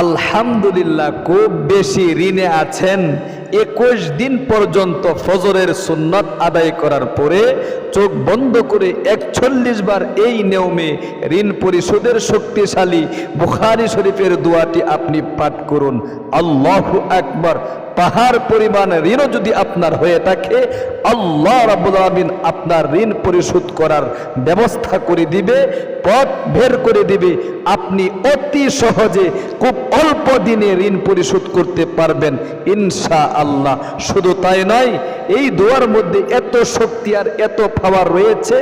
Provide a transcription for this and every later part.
আলহামদুলিল্লাহ, খুব বেশি ঋণে আছেন। 21 দিন পর্যন্ত ফজরের সুন্নত আদায় করার পরে চোখ বন্ধ করে 41 বার এই নিয়মে ঋণ পরিশোধের শক্তিশালী বুখারী শরীফের দোয়াটি আপনি পাঠ করুন। আল্লাহু আকবার। পাহাড় পরিমাণ ঋণও যদি আপনার হয়ে থাকে, আল্লাহ রাব্বুল আলামিন আপনার ঋণ পরিশোধ করার ব্যবস্থা করে দিবে, পথ বের করে দিবে। আপনি অতি সহজে খুব অল্প দিনে ঋণ পরিশোধ করতে পারবেন ইনশাআল্লাহ। শুধু তাই নয়, এই দোয়ার মধ্যে এত শক্তি আর এত পাওয়ার রয়েছে,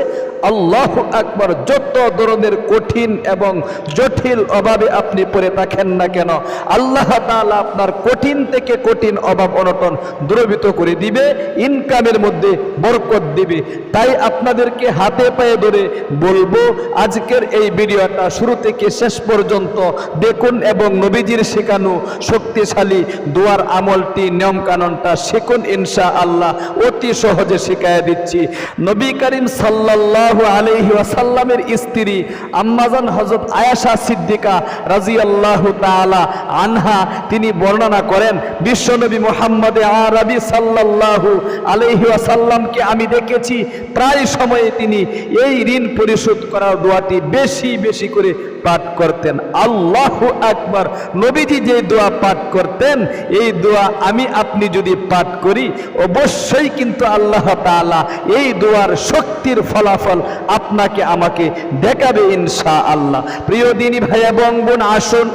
আল্লাহু আকবার। যত ধরনের কঠিন এবং জটিল অভাবে আপনি পড়ে থাকেন না কেন, আল্লাহ তাআলা আপনার কঠিন থেকে কঠিন অভাব অনটন দূরীভূত করে দিবে, ইনকামের মধ্যে বরকত দিবে। তাই আপনাদেরকে হাতে পায়ে ধরে বলবো, আজকের এই ভিডিওটা শুরু থেকে শেষ পর্যন্ত দেখুন এবং নবীজির শেখানো শক্তিশালী দোয়ার আমলটি, নিয়ম কানুনটা শিখুন ইনশাআল্লাহ। অতি সহজে শিখাইয়া দিচ্ছি। নবী করিম সাল্লাল্লাহু আলাইহি ওয়াসাল্লামের স্ত্রী আম্মাজান হযরত আয়েশা সিদ্দিকা রাদিয়াল্লাহু তাআলা আনহা তিনি বর্ণনা করেন, বিশ্বনবী মুহাম্মদ আরবি সাল্লাল্লাহু আলাইহি ওয়াসাল্লামকে আমি দেখেছি প্রায় সময়ে তিনি এই ঋণ পরিশোধ করার দোয়াটি বেশি বেশি করে পাঠ করতেন। আল্লাহু আকবার। নবীজি যে দোয়া পাঠ করতেন, এই দোয়া আমি আপনি যদি পাঠ করি, অবশ্যই কিন্তু আল্লাহ তাআলা এই দোয়ার শক্তির ফলাফল আপনাকে আমাকে দেখাবে ইনশাআল্লাহ। প্রিয় দিনী ভাই এবং বোন, আসুন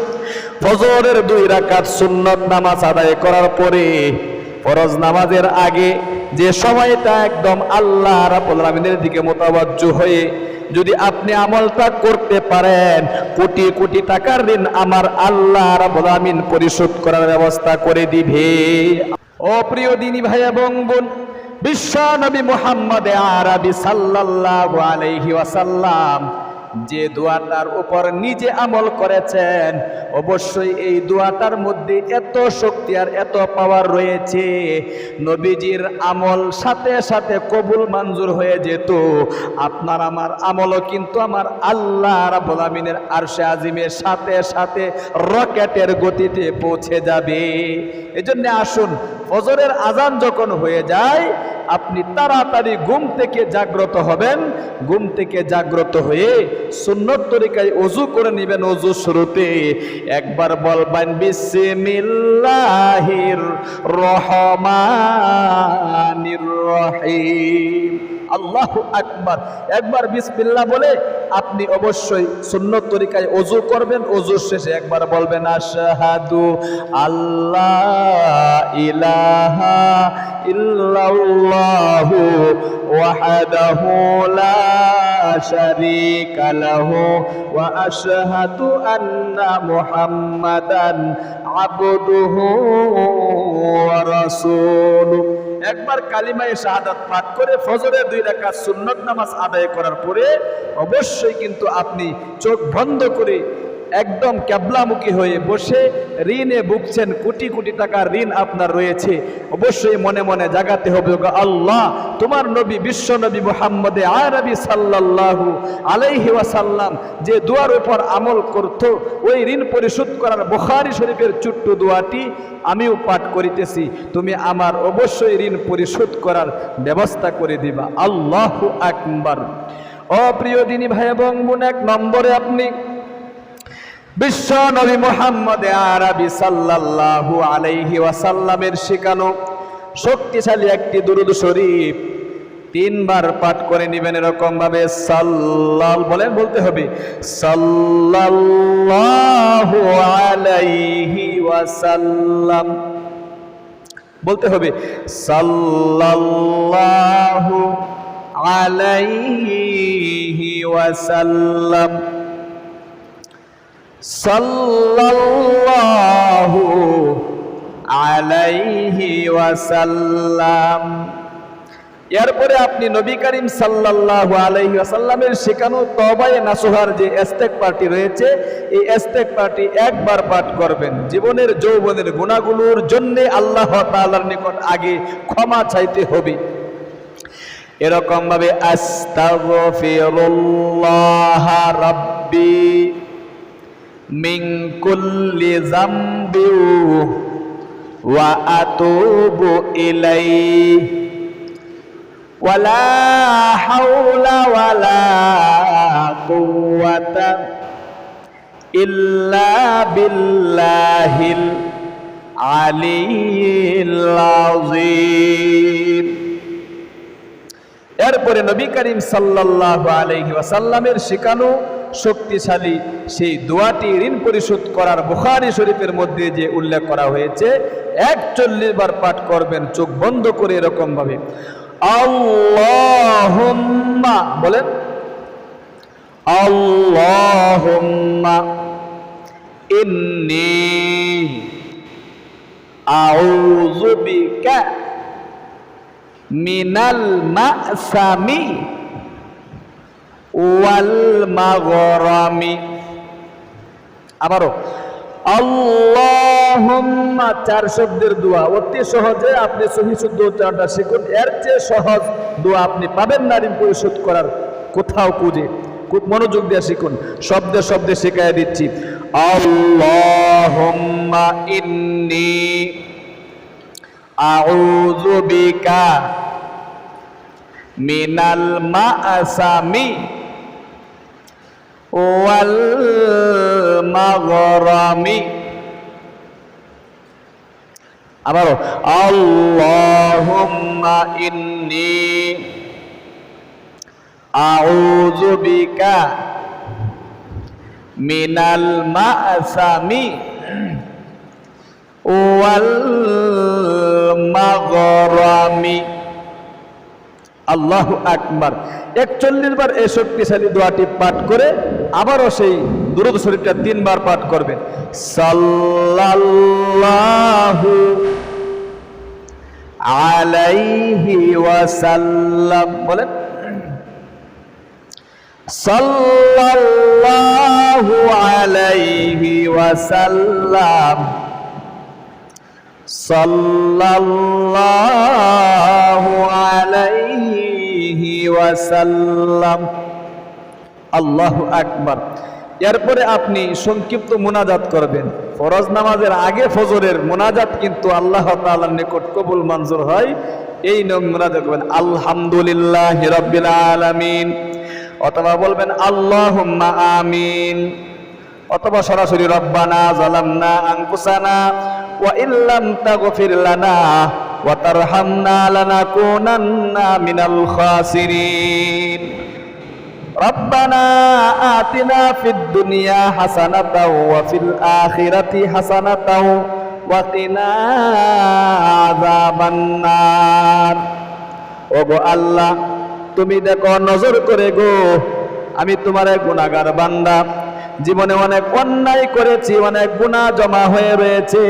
ফজরের 2 রাকাত সুন্নত নামাজ আদায় করার পরে ফরজ নামাজের আগে যে সময়টা একদম আল্লাহ রাব্বুল আলামিনের দিকে মোতাবাজ্জু হয়ে যদি আপনি আমলটা করতে পারেন, কোটি কোটি টাকার ঋণ আমার আল্লাহ রাব্বুল আলামিন পরিশোধ করার ব্যবস্থা করে দিবে। ও প্রিয় দিনী ভাই এবং বোন, বিশ্ব নবী মুহাম্মদ আরবি সাল্লাল্লাহু আলাইহি ওয়াসাল্লাম যে দোয়াটার উপর নিজে আমল করেছেন, অবশ্যই এই দোয়াটার মধ্যে এত শক্তি আর এত পাওয়ার রয়েছে, নবীজির আমল সাথে সাথে কবুল মঞ্জুর হয়ে যেত। আপনার আমার আমলও কিন্তু আমার আল্লাহ রাব্বুল আমিনের আরশে আজিমের সাথে সাথে রকেটের গতিতে পৌঁছে যাবে। এজন্য আসুন, ফজরের আজান যখন হয়ে যায়, আপনি তাড়াতাড়ি ঘুম থেকে জাগ্রত হবেন। ঘুম থেকে জাগ্রত হয়ে সুন্নত তরিকায় ওযু করে নেবেন। ওযু শুরুতে একবার বলবেন বিসমিল্লাহির রহমানির রহিম, আল্লাহু আকবার। একবার বিসমিল্লাহ বলে আপনি অবশ্যই সুন্নত তরিকায় ওযু করবেন। ওযুর শেষে একবার বলবেন আশহাদু আল্লাহ ইলাহা ইল্লাল্লাহু ওয়াহদাহু লা শারীকা লাহু ওয়া আশহাদু আন্না মুহাম্মাদান আবদুহু ওয়া রাসূলুহু। একবার কালিমায়ে শাহাদাত পাঠ করে ফজরের 2 রাকাত সুন্নত নামাজ আদায় করার পরে অবশ্যই কিন্তু আপনি চোখ বন্ধ করে একদম কিবলামুখী হয়ে বসে ঋণে ভুগছেন, কোটি কোটি টাকার ঋণ আপনার রয়েছে, অবশ্যই মনে মনে জাগাতে হবে, আল্লাহ তোমার নবী বিশ্ব নবী মুহাম্মদ আরবি সাল্লাল্লাহু আলাইহি ওয়াসাল্লাম যে দোয়ার উপর আমল করত, ওই ঋণ পরিশোধ করার বুখারী শরীফের ছোট্ট দোয়াটি আমিও পাঠ করিতেছি, তুমি আমার অবশ্যই ঋণ পরিশোধ করার ব্যবস্থা করে দিবা। আল্লাহু আকবার। ও প্রিয় দিনী ভাই এবং বোন, 1 নম্বরে আপনি বিশ্ব নবী মুহাম্মদ আরবি সাল্লাল্লাহু আলাইহি ওয়াসাল্লামের শেখানো শক্তিশালী একটি দুরূদ শরীফ 3 বার পাঠ করে নেবেন। এরকম ভাবে সাল্লাল বলেন, বলতে হবে সাল্লাল্লাহু আলাইহি ওয়াসাল্লাম, বলতে হবে সাল্লাল্লাহু আলাইহি ওয়াসাল্লাম, সাল্লাল্লাহু আলাইহি ওয়াসাল্লাম। এরপরে আপনি নবী করিম সাল্লাল্লাহু আলাইহি ওয়াসাল্লামের শেখানো তওবায়ে নাসুহার যে ইস্তেগফারটি রয়েছে, এই ইস্তেগফারটি 1 বার পাঠ করবেন। জীবনের যৌবনের গুনাহগুলোর জন্য আল্লাহ তাআলার নিকট আগে ক্ষমা চাইতে হবে। এরকম ভাবে আস্তাগফিরুল্লাহ রাব্বি মিন কুল্লি যামবি ওয়া আতুবু ইলাইহি ওয়ালা হাওলা ওয়ালা কুওয়াতা ইল্লা বিল্লাহিল আলিয়্যিল আযীম। এরপরে নবী করিম সাল্লাল্লাহু আলাইহি ওয়াসাল্লামের শেখানো শক্তিশালী সেই দোয়াটি ঋণ পরিশোধ করার বুখারী শরীফের মধ্যে যে উল্লেখ করা হয়েছে 41 বার পাঠ করবেন চোখ বন্ধ করে এরকম ভাবে, আল্লাহুম্মা বলেন, আল্লাহুম্মা ইন্নী আউযু বিকা মিনাল মাসামি ওয়াল মাগরামি। আবারও আল্লাহুম্মা, 4 শব্দের দোয়া, অতি সহজে আপনি সহি শুদ্ধ উচ্চারণটা শিখুন। এর চেয়ে সহজ দোয়া আপনি পাবেন না ঋণ পরিশোধ করার কোথাও খুঁজে। খুব মনোযোগ দিয়ে শিখুন, শব্দে শব্দে শিখাই দিচ্ছি। আল্লাহুম্মা ইন্নী আউযু বিকা মিনাল মাসামি ওয়াল মাগরামি। আবারও আল্লাহুম্মা ইন্নী আউযু বিকা মিনাল মাসামি ওয়াল মাগরামি। আল্লাহু আকবার। 41 বার এই শক্তিশালী দোয়াটি পাঠ করে আবারও সেই দুরূদ শরীফটা 3 বার পাঠ করবেন। সাল্লাল্লাহু আলাইহি ওয়াসাল্লাম বলেন, সাল্লাল্লাহু আলাইহি ওয়াসাল্লাম, সাল্লাল্লাহু আলাইহি ওয়াসাল্লাম। আল্লাহু আকবার। এরপরে আপনি সংক্ষিপ্ত মুনাজাত করবেন। ফরজ নামাজের আগে ফজরের মুনাজাত কিন্তু আল্লাহ তাআলার নিকট কবুল মঞ্জুর হয়। এই নিয়ম মুনাজাত করবেন, আলহামদুলিল্লাহি রাব্বিল আলামিন, অথবা বলবেন আল্লাহুম্মা আমিন, অথবা সরাসরি রব্বানা যালামনা আনফুসানা ওয়া ইল্লাম তাগফির লানা ওয়া তারহামনা লানাকুনান্না মিনাল খাসিরিন। রব্বানা আতিনা ফিদ দুনিয়া হাসানাতাও ওয়া ফিল আখিরাতি হাসানাতাও ওয়া কিনা আযাবান নার। ওগো আল্লাহ, তুমি দেখো, নজর করে গো, আমি তোমার এক গুনাহগার বান্দা, জীবনে অনেক অন্যায় করেছি, অনেক গুনাহ জমা হয়ে রয়েছে।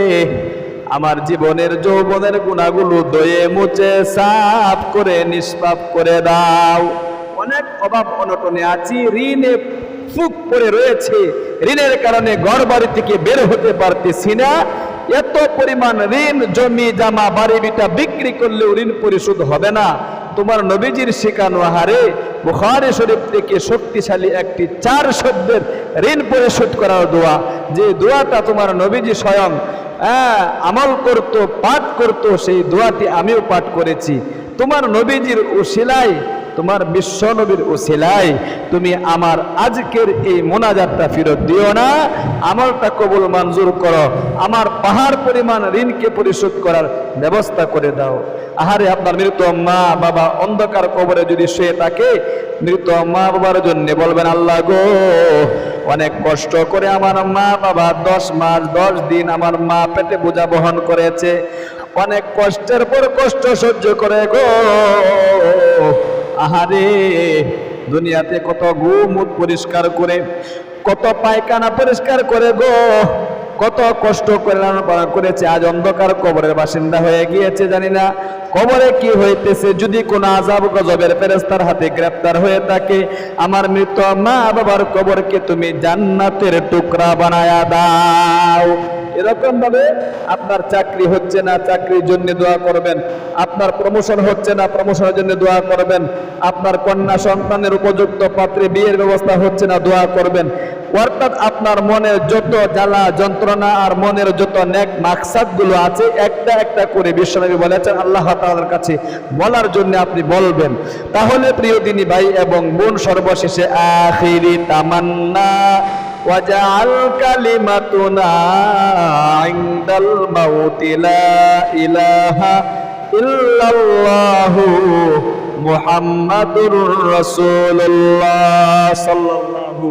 আমার জীবনের যৌবনের গুনাহগুলো ধুয়ে মুছে সাফ করে নিষ্পাপ করে দাও। অনেক অভাব অনটনে আছি, ঋণে ফুক পড়ে রয়েছে, ঋণের কারণে ঘর বাড়ি থেকে বের হতে পারতেছি না। এত পরিমাণ ঋণ, জমি জামা বাড়ি বিটা বিক্রি করলেও ঋণ পরিশোধ হবে না। তোমার নবীজির শেখানো হারে বুখারী শরীফ থেকে শক্তিশালী একটি 4 শব্দের ঋণ পরিশোধ করার দোয়া, যে দোয়াটা তোমার নবীজি স্বয়ং আমল করত, পাঠ করত, সেই দোয়াটি আমিও পাঠ করেছি। তোমার নবীজির উসিলায়, তোমার বিশ্ব নবীর উসিলায় তুমি আমার আজকের এই মোনাজাতটা ফেরত দিও না, আমলটা কবুল মঞ্জুর করো, আমার পাহাড় পরিমাণ ঋণকে পরিশোধ করার ব্যবস্থা করে দাও। আহারে, আপনার মৃত মা বাবা অন্ধকার কবরে যদি শুয়ে থাকে, মৃত মা বাবার জন্য বলবেন, আল্লাহ গো, অনেক কষ্ট করে আমার মা বাবা 10 মাস 10 দিন আমার মা পেটে বোঝা বহন করেছে, অনেক কষ্টের পর কষ্ট সহ্য করে গো। আহারে, দুনিয়াতে কত গুমুত পরিষ্কার করে, কত পায়খানা পরিষ্কার করে গো, কত কষ্ট করেছে, আজ অন্ধকার কবরের বাসিন্দা হয়ে গিয়েছে। জানি না কবরে কি হইতেছে, যদি কোন আযাব গজবের ফেরেশতার হাতে গ্রেফতার হয়ে থাকে, আমার মৃত মা বাবার কবরকে তুমি জান্নাতের টুকরা বানায়া দাও। এরকম ভাবে আপনার চাকরি হচ্ছে না, চাকরির জন্য দোয়া করবেন। আপনার প্রমোশন হচ্ছে না, প্রমোশনের জন্য দোয়া করবেন। আপনার কন্যা সন্তানের উপযুক্ত পাত্রে বিয়ের ব্যবস্থা হচ্ছে না, দোয়া করবেন। অর্থাৎ আপনার মনের যত জ্বালা যন্ত্রণা আর মনের যত নেক মাকসাদ গুলো আছে একটা একটা করে বিশ্বনবী বলেছেন আল্লাহ তাআলার কাছে বলার জন্য আপনি বলবেন। তাহলে প্রিয় দিনী ভাই এবং বোন, সর্বশেষে আখিরি তামান্না ওয়াজআল কালিমাতুনা ইনদাল মাউতি লা ইলাহা ইল্লাল্লাহু মুহাম্মাদুর রাসূলুল্লাহ সাল্লাল্লাহু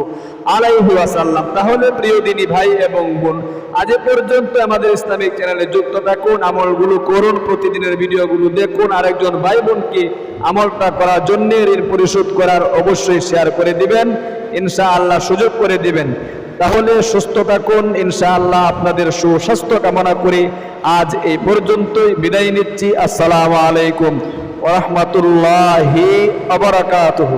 আলাইহি ওয়াসাল্লাম। তাহলে প্রিয় দিনী ভাই এবং বোন, আজ পর্যন্ত আমাদের ইসলামিক চ্যানেলে যুক্ত থাকুন, আমলগুলো করুন, প্রতিদিনের ভিডিওগুলো দেখুন, আরেকজন ভাই বোনকে আমলটা করার জন্য, ঋণ পরিশোধ করার অবশ্যই শেয়ার করে দিবেন, ইনশাআল্লাহ সুযোগ করে দিবেন। তাহলে সুস্থ থাকুন, ইনশাআল্লাহ আপনাদের সুস্বাস্থ্য কামনা করে আজ এই পর্যন্তই বিদায় নিচ্ছি। আসসালামু আলাইকুম ওয়া রাহমাতুল্লাহি ওয়া বারাকাতুহু।